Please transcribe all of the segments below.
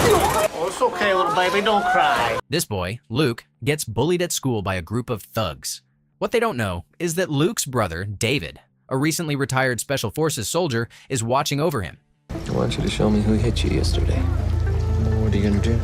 Oh, it's okay, little baby, don't cry. This boy, Luke, gets bullied at school by a group of thugs. What they don't know is that Luke's brother, David, a recently retired Special Forces soldier, is watching over him. I want you to show me who hit you yesterday. What are you gonna do?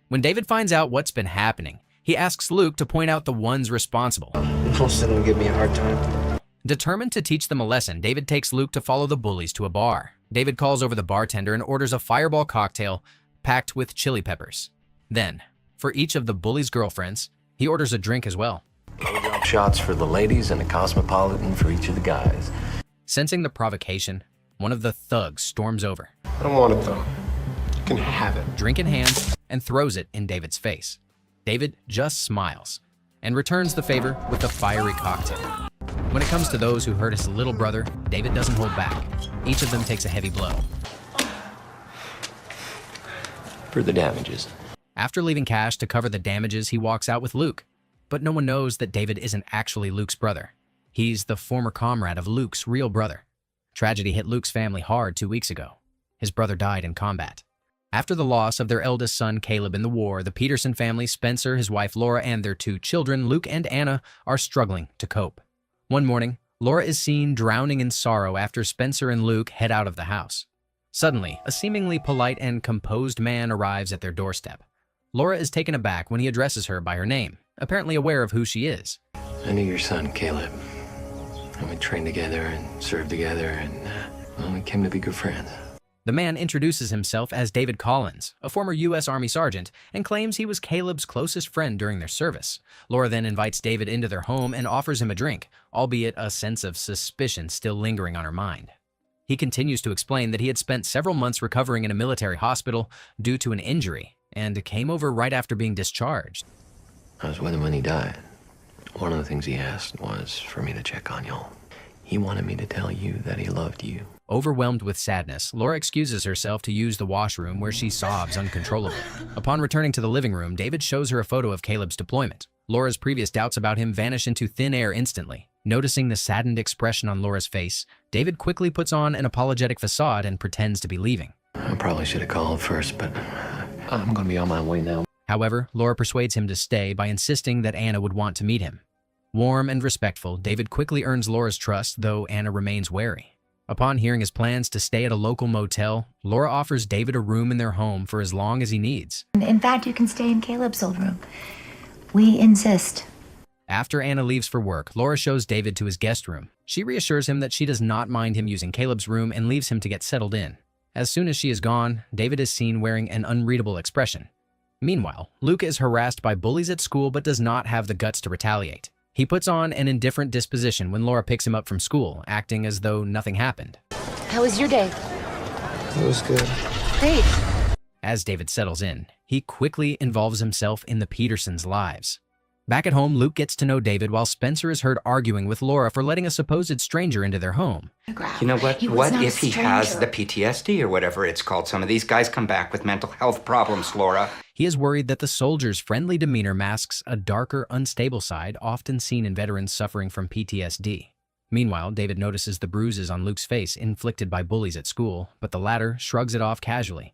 When David finds out what's been happening, he asks Luke to point out the ones responsible. Most of them give me a hard time. Determined to teach them a lesson, David takes Luke to follow the bullies to a bar. David calls over the bartender and orders a fireball cocktail packed with chili peppers. Then, for each of the bullies' girlfriends, he orders a drink as well. Shots for the ladies and a cosmopolitan for each of the guys. Sensing the provocation, one of the thugs storms over. I don't want it though. You can have it. Drink in hand, and throws it in David's face. David just smiles and returns the favor with a fiery cocktail. When it comes to those who hurt his little brother, David doesn't hold back. Each of them takes a heavy blow. For the damages. After leaving cash to cover the damages, he walks out with Luke. But no one knows that David isn't actually Luke's brother. He's the former comrade of Luke's real brother. Tragedy hit Luke's family hard 2 weeks ago. His brother died in combat. After the loss of their eldest son, Caleb, in the war, the Peterson family, Spencer, his wife Laura, and their 2 children, Luke and Anna, are struggling to cope. One morning, Laura is seen drowning in sorrow after Spencer and Luke head out of the house. Suddenly, a seemingly polite and composed man arrives at their doorstep. Laura is taken aback when he addresses her by her name, apparently aware of who she is. I knew your son, Caleb. And we trained together and served together, and well, we came to be good friends. The man introduces himself as David Collins, a former U.S. Army sergeant, and claims he was Caleb's closest friend during their service. Laura then invites David into their home and offers him a drink, albeit a sense of suspicion still lingering on her mind. He continues to explain that he had spent several months recovering in a military hospital due to an injury, and came over right after being discharged. I was with him when he died. One of the things he asked was for me to check on y'all. He wanted me to tell you that he loved you. Overwhelmed with sadness, Laura excuses herself to use the washroom where she sobs uncontrollably. Upon returning to the living room, David shows her a photo of Caleb's deployment. Laura's previous doubts about him vanish into thin air instantly. Noticing the saddened expression on Laura's face, David quickly puts on an apologetic facade and pretends to be leaving. I probably should have called first, but I'm gonna be on my way now. However, Laura persuades him to stay by insisting that Anna would want to meet him. Warm and respectful, David quickly earns Laura's trust, though Anna remains wary. Upon hearing his plans to stay at a local motel, Laura offers David a room in their home for as long as he needs. In fact, you can stay in Caleb's old room. We insist. After Anna leaves for work, Laura shows David to his guest room. She reassures him that she does not mind him using Caleb's room and leaves him to get settled in. As soon as she is gone, David is seen wearing an unreadable expression. Meanwhile, Luke is harassed by bullies at school but does not have the guts to retaliate. He puts on an indifferent disposition when Laura picks him up from school, acting as though nothing happened. How was your day? It was good. Great. As David settles in, he quickly involves himself in the Petersons' lives. Back at home, Luke gets to know David while Spencer is heard arguing with Laura for letting a supposed stranger into their home. You know what? What if he has the PTSD or whatever it's called? Some of these guys come back with mental health problems, Laura. He is worried that the soldier's friendly demeanor masks a darker, unstable side often seen in veterans suffering from PTSD. Meanwhile, David notices the bruises on Luke's face inflicted by bullies at school, but the latter shrugs it off casually.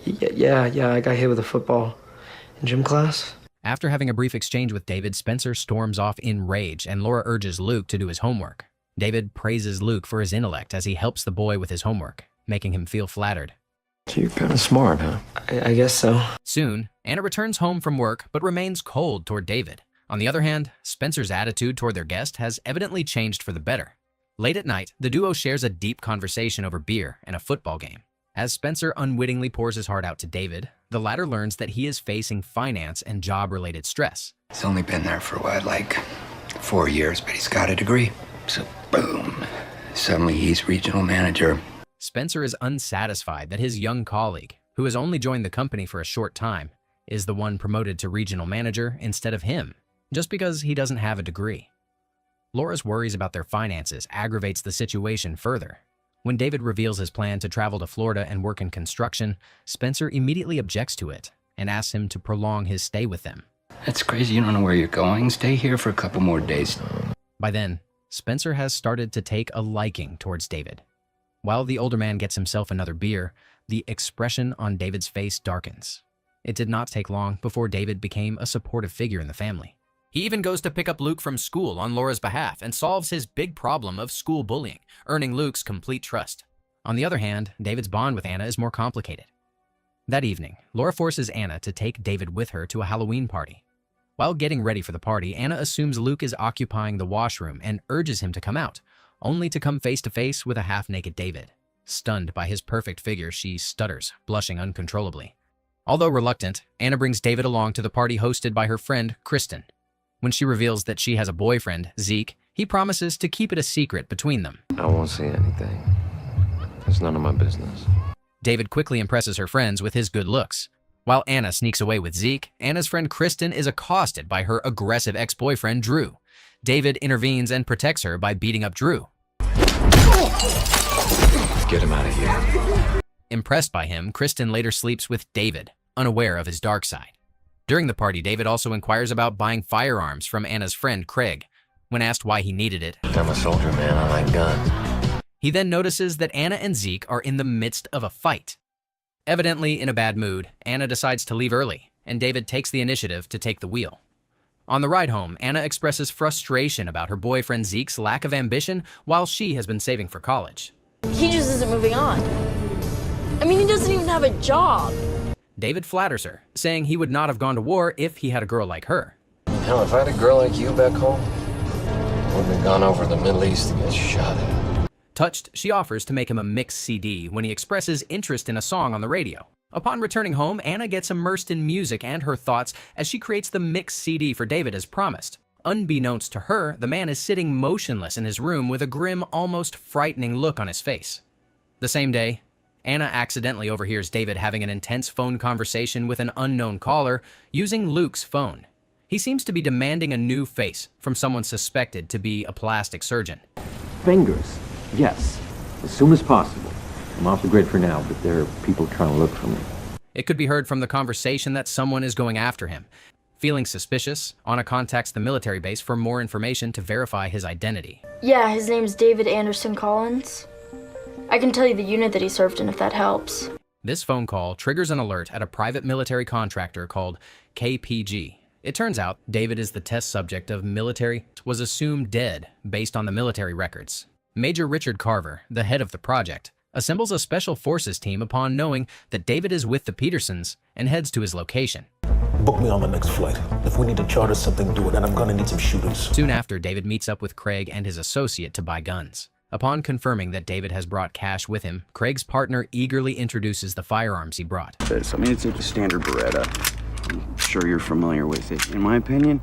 Yeah, I got hit with a football in gym class. After having a brief exchange with David, Spencer storms off in rage, and Laura urges Luke to do his homework. David praises Luke for his intellect as he helps the boy with his homework, making him feel flattered. So you're kind of smart, huh? I guess so. Soon, Anna returns home from work but remains cold toward David. On the other hand, Spencer's attitude toward their guest has evidently changed for the better. Late at night, the duo shares a deep conversation over beer and a football game. As Spencer unwittingly pours his heart out to David, the latter learns that he is facing finance and job-related stress. He's only been there for what, like 4 years, but he's got a degree. So boom, suddenly he's regional manager. Spencer is unsatisfied that his young colleague, who has only joined the company for a short time, is the one promoted to regional manager instead of him, just because he doesn't have a degree. Laura's worries about their finances aggravates the situation further. When David reveals his plan to travel to Florida and work in construction, Spencer immediately objects to it and asks him to prolong his stay with them. That's crazy. You don't know where you're going. Stay here for a couple more days. By then, Spencer has started to take a liking towards David. While the older man gets himself another beer, the expression on David's face darkens. It did not take long before David became a supportive figure in the family. He even goes to pick up Luke from school on Laura's behalf and solves his big problem of school bullying, earning Luke's complete trust. On the other hand, David's bond with Anna is more complicated. That evening, Laura forces Anna to take David with her to a Halloween party. While getting ready for the party, Anna assumes Luke is occupying the washroom and urges him to come out, only to come face to face with a half-naked David. Stunned by his perfect figure, she stutters, blushing uncontrollably. Although reluctant, Anna brings David along to the party hosted by her friend, Kristen. When she reveals that she has a boyfriend, Zeke, he promises to keep it a secret between them. I won't say anything. It's none of my business. David quickly impresses her friends with his good looks. While Anna sneaks away with Zeke, Anna's friend Kristen is accosted by her aggressive ex-boyfriend, Drew. David intervenes and protects her by beating up Drew. Get him out of here. Impressed by him, Kristen later sleeps with David, unaware of his dark side. During the party, David also inquires about buying firearms from Anna's friend, Craig. When asked why he needed it, I'm a soldier, man. I like guns. he then notices that Anna and Zeke are in the midst of a fight. Evidently in a bad mood, Anna decides to leave early, and David takes the initiative to take the wheel. On the ride home, Anna expresses frustration about her boyfriend Zeke's lack of ambition while she has been saving for college. He just isn't moving on. I mean, he doesn't even have a job. David flatters her, saying he would not have gone to war if he had a girl like her. Hell, if I had a girl like you back home, I wouldn't have gone over to the Middle East to get shot at. Touched, she offers to make him a mix CD when he expresses interest in a song on the radio. Upon returning home, Anna gets immersed in music and her thoughts as she creates the mix CD for David as promised. Unbeknownst to her, the man is sitting motionless in his room with a grim, almost frightening look on his face. The same day, Anna accidentally overhears David having an intense phone conversation with an unknown caller using Luke's phone. He seems to be demanding a new face from someone suspected to be a plastic surgeon. Fingers, yes, as soon as possible. I'm off the grid for now, but there are people trying to look for me. It could be heard from the conversation that someone is going after him. Feeling suspicious, Anna contacts the military base for more information to verify his identity. Yeah, his name's David Anderson Collins. I can tell you the unit that he served in if that helps. This phone call triggers an alert at a private military contractor called KPG. It turns out David is the test subject of military was assumed dead based on the military records. Major Richard Carver, the head of the project, assembles a special forces team upon knowing that David is with the Petersons and heads to his location. Book me on the next flight. If we need to charter something, do it, and I'm gonna need some shooters. Soon after, David meets up with Craig and his associate to buy guns. Upon confirming that David has brought cash with him, Craig's partner eagerly introduces the firearms he brought. I mean, it's a standard Beretta. I'm sure you're familiar with it. In my opinion,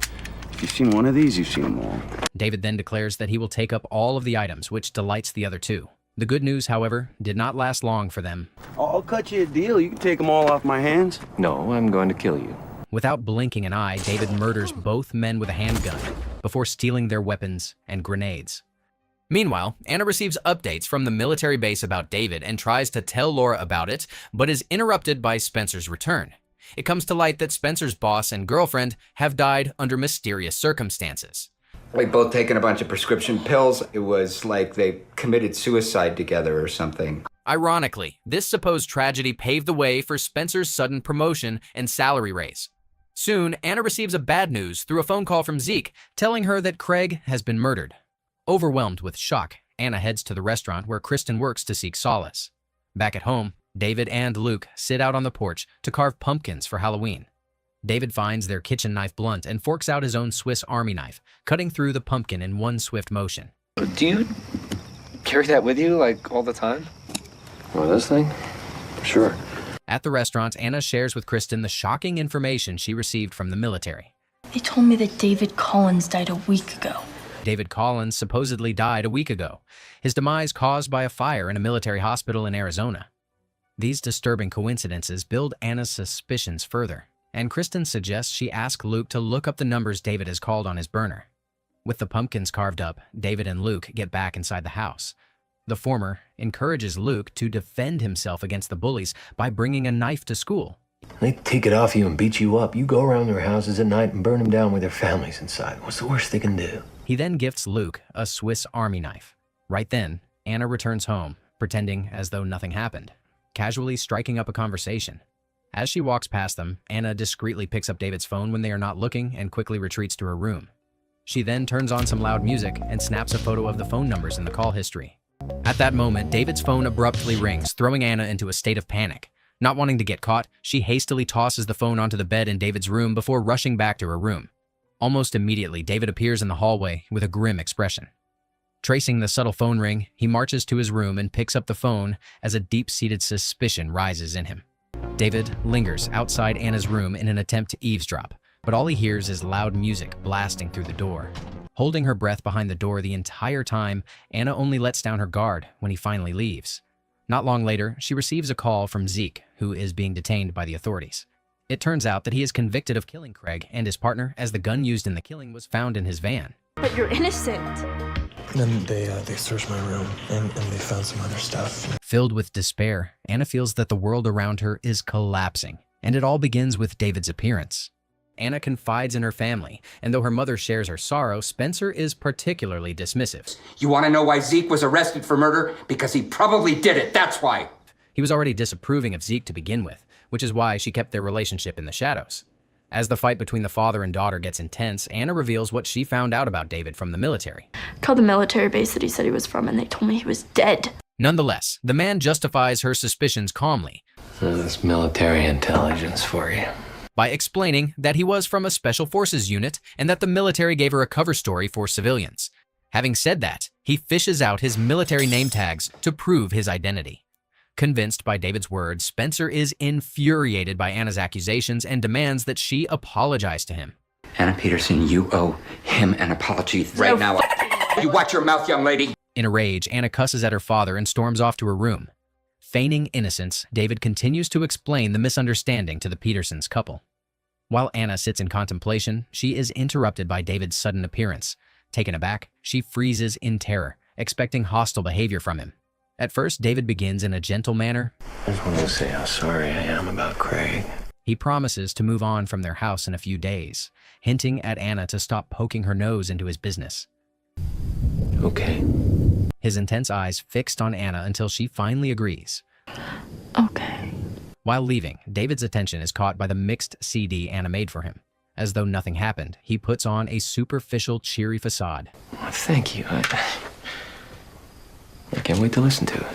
if you've seen one of these, you've seen them all. David then declares that he will take up all of the items, which delights the other two. The good news, however, did not last long for them. I'll cut you a deal. You can take them all off my hands. No, I'm going to kill you. Without blinking an eye, David murders both men with a handgun before stealing their weapons and grenades. Meanwhile, Anna receives updates from the military base about David and tries to tell Laura about it, but is interrupted by Spencer's return. It comes to light that Spencer's boss and girlfriend have died under mysterious circumstances. Like both taking a bunch of prescription pills. It was like they committed suicide together or something. Ironically, this supposed tragedy paved the way for Spencer's sudden promotion and salary raise. Soon, Anna receives a bad news through a phone call from Zeke, telling her that Craig has been murdered. Overwhelmed with shock, Anna heads to the restaurant where Kristen works to seek solace. Back at home, David and Luke sit out on the porch to carve pumpkins for Halloween. David finds their kitchen knife blunt and forks out his own Swiss Army knife, cutting through the pumpkin in one swift motion. Do you carry that with you, like, all the time? Well, this thing? Sure. At the restaurant, Anna shares with Kristen the shocking information she received from the military. They told me that David Collins died a week ago. David Collins supposedly died a week ago, his demise caused by a fire in a military hospital in Arizona. These disturbing coincidences build Anna's suspicions further, and Kristen suggests she ask Luke to look up the numbers David has called on his burner. With the pumpkins carved up, David and Luke get back inside the house. The former encourages Luke to defend himself against the bullies by bringing a knife to school. They take it off you and beat you up. You go around their houses at night and burn them down with their families inside. What's the worst they can do? He then gifts Luke a Swiss Army knife. Right then, Anna returns home, pretending as though nothing happened. casually striking up a conversation. As she walks past them, Anna discreetly picks up David's phone when they are not looking and quickly retreats to her room. She then turns on some loud music and snaps a photo of the phone numbers in the call history. At that moment, David's phone abruptly rings, throwing Anna into a state of panic. Not wanting to get caught, she hastily tosses the phone onto the bed in David's room before rushing back to her room. Almost immediately, David appears in the hallway with a grim expression. Tracing the subtle phone ring, he marches to his room and picks up the phone as a deep-seated suspicion rises in him. David lingers outside Anna's room in an attempt to eavesdrop, but all he hears is loud music blasting through the door. Holding her breath behind the door the entire time, Anna only lets down her guard when he finally leaves. Not long later, she receives a call from Zeke, who is being detained by the authorities. It turns out that he is convicted of killing Craig and his partner, as the gun used in the killing was found in his van. But you're innocent. And then they searched my room and they found some other stuff. Filled with despair, Anna feels that the world around her is collapsing, and it all begins with David's appearance. Anna confides in her family, and though her mother shares her sorrow, Spencer is particularly dismissive. You want to know why Zeke was arrested for murder? Because he probably did it, that's why. He was already disapproving of Zeke to begin with, which is why she kept their relationship in the shadows. As the fight between the father and daughter gets intense, Anna reveals what she found out about David from the military. Called the military base that he said he was from, and they told me he was dead. Nonetheless, the man justifies her suspicions calmly. That's military intelligence for you. By explaining that he was from a special forces unit and that the military gave her a cover story for civilians. Having said that, he fishes out his military name tags to prove his identity. Convinced by David's words, Spencer is infuriated by Anna's accusations and demands that she apologize to him. Anna Peterson, you owe him an apology right now. You watch your mouth, young lady. In a rage, Anna cusses at her father and storms off to her room. Feigning innocence, David continues to explain the misunderstanding to the Petersons couple. While Anna sits in contemplation, she is interrupted by David's sudden appearance. Taken aback, she freezes in terror, expecting hostile behavior from him. At first, David begins in a gentle manner. I just wanted to say how sorry I am about Craig. He promises to move on from their house in a few days, hinting at Anna to stop poking her nose into his business. Okay. His intense eyes fixed on Anna until she finally agrees. Okay. While leaving, David's attention is caught by the mixed CD Anna made for him. As though nothing happened, he puts on a superficial, cheery facade. Well, thank you. I can't wait to listen to it.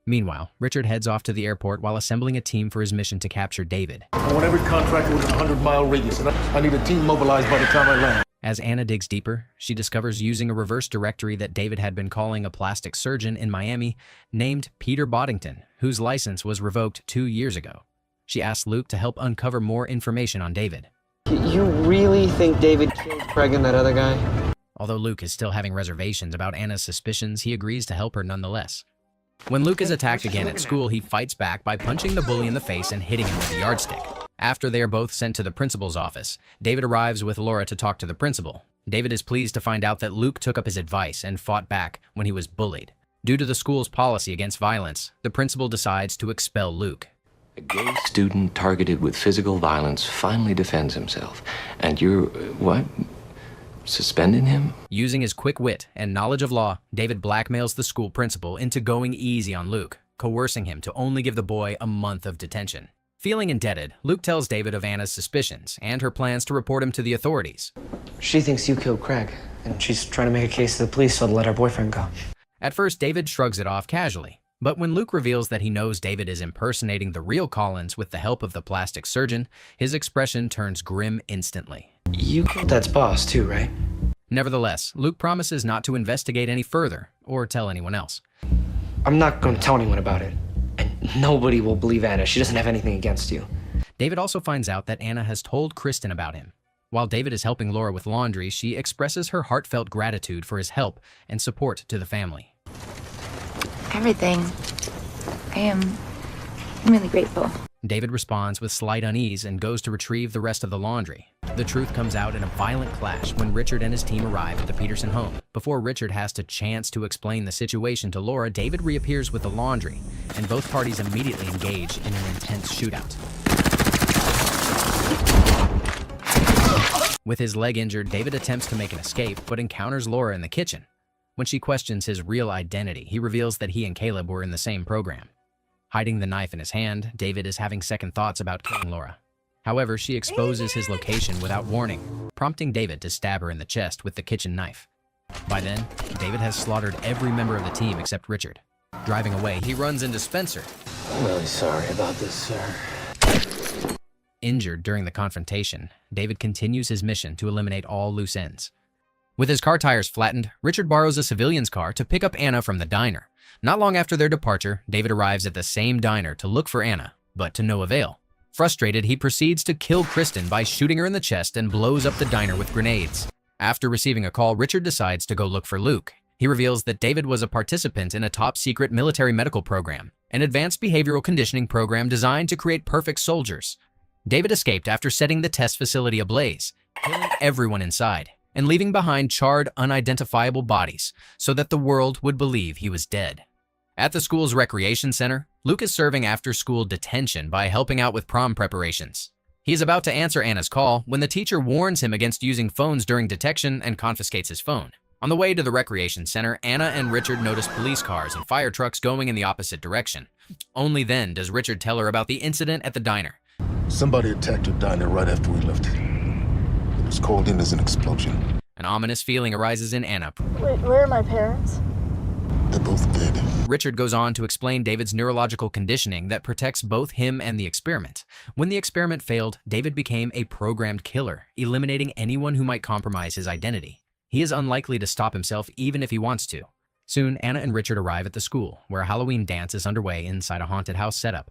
Meanwhile, Richard heads off to the airport while assembling a team for his mission to capture David. I want every contractor within a 100-mile radius, and I need a team mobilized by the time I land. As Anna digs deeper, she discovers using a reverse directory that David had been calling a plastic surgeon in Miami named Peter Boddington, whose license was revoked 2 years ago. She asks Luke to help uncover more information on David. You really think David killed Craig and that other guy? Although Luke is still having reservations about Anna's suspicions, he agrees to help her nonetheless. When Luke is attacked again at school, he fights back by punching the bully in the face and hitting him with a yardstick. After they are both sent to the principal's office, David arrives with Laura to talk to the principal. David is pleased to find out that Luke took up his advice and fought back when he was bullied. Due to the school's policy against violence, the principal decides to expel Luke. A gay student targeted with physical violence finally defends himself. And you're, what? Suspending him? Using his quick wit and knowledge of law, David blackmails the school principal into going easy on Luke, coercing him to only give the boy a month of detention. Feeling indebted, Luke tells David of Anna's suspicions and her plans to report him to the authorities. She thinks you killed Craig, and she's trying to make a case to the police so they'll let her boyfriend go. At first, David shrugs it off casually, but when Luke reveals that he knows David is impersonating the real Collins with the help of the plastic surgeon, his expression turns grim instantly. You killed Dad's boss too, right? Nevertheless, Luke promises not to investigate any further or tell anyone else. I'm not going to tell anyone about it. And nobody will believe Anna. She doesn't have anything against you. David also finds out that Anna has told Kristen about him. While David is helping Laura with laundry, she expresses her heartfelt gratitude for his help and support to the family. Everything. I'm really grateful. David responds with slight unease and goes to retrieve the rest of the laundry. The truth comes out in a violent clash when Richard and his team arrive at the Peterson home. Before Richard has a chance to explain the situation to Laura, David reappears with the laundry, and both parties immediately engage in an intense shootout. With his leg injured, David attempts to make an escape, but encounters Laura in the kitchen. When she questions his real identity, he reveals that he and Caleb were in the same program. Hiding the knife in his hand, David is having second thoughts about killing Laura. However, she exposes his location without warning, prompting David to stab her in the chest with the kitchen knife. By then, David has slaughtered every member of the team except Richard. Driving away, he runs into Spencer. I'm really sorry about this, sir. Injured during the confrontation, David continues his mission to eliminate all loose ends. With his car tires flattened, Richard borrows a civilian's car to pick up Anna from the diner. Not long after their departure, David arrives at the same diner to look for Anna, but to no avail. Frustrated, he proceeds to kill Kristen by shooting her in the chest and blows up the diner with grenades. After receiving a call, Richard decides to go look for Luke. He reveals that David was a participant in a top-secret military medical program, an advanced behavioral conditioning program designed to create perfect soldiers. David escaped after setting the test facility ablaze, killing everyone inside, and leaving behind charred, unidentifiable bodies so that the world would believe he was dead. At the school's recreation center, Luke is serving after-school detention by helping out with prom preparations. He is about to answer Anna's call when the teacher warns him against using phones during detection and confiscates his phone. On the way to the recreation center, Anna and Richard notice police cars and fire trucks going in the opposite direction. Only then does Richard tell her about the incident at the diner. Somebody attacked your diner right after we left. It was called in as an explosion. An ominous feeling arises in Anna. Wait, where are my parents? They're both dead. Richard goes on to explain David's neurological conditioning that protects both him and the experiment. When the experiment failed, David became a programmed killer, eliminating anyone who might compromise his identity. He is unlikely to stop himself even if he wants to. Soon, Anna and Richard arrive at the school, where a Halloween dance is underway inside a haunted house setup.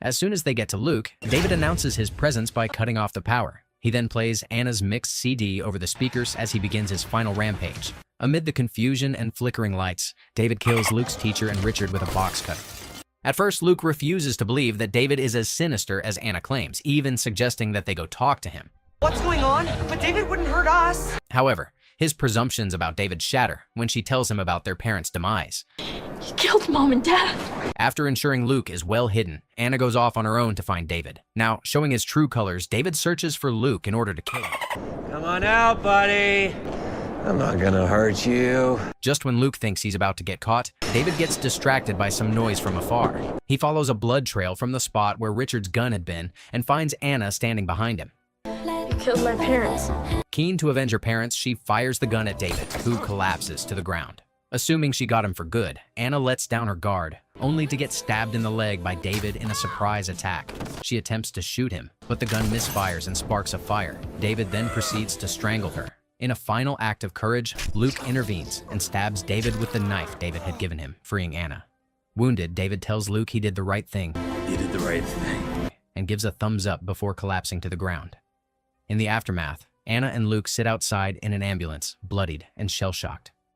As soon as they get to Luke, David announces his presence by cutting off the power. He then plays Anna's mixed CD over the speakers as he begins his final rampage. Amid the confusion and flickering lights, David kills Luke's teacher and Richard with a box cutter. At first, Luke refuses to believe that David is as sinister as Anna claims, even suggesting that they go talk to him. What's going on? But David wouldn't hurt us. However, his presumptions about David shatter when she tells him about their parents' demise. He killed Mom and Dad. After ensuring Luke is well hidden, Anna goes off on her own to find David. Now, showing his true colors, David searches for Luke in order to kill him. Come on out, buddy. I'm not gonna hurt you. Just when Luke thinks he's about to get caught, David gets distracted by some noise from afar. He follows a blood trail from the spot where Richard's gun had been and finds Anna standing behind him. You killed my parents. Keen to avenge her parents, she fires the gun at David, who collapses to the ground. Assuming she got him for good, Anna lets down her guard, only to get stabbed in the leg by David in a surprise attack. She attempts to shoot him, but the gun misfires and sparks a fire. David then proceeds to strangle her. In a final act of courage, Luke intervenes and stabs David with the knife David had given him, freeing Anna. Wounded, David tells Luke he did the right thing. You did the right thing. And gives a thumbs up before collapsing to the ground. In the aftermath, Anna and Luke sit outside in an ambulance, bloodied and shell-shocked.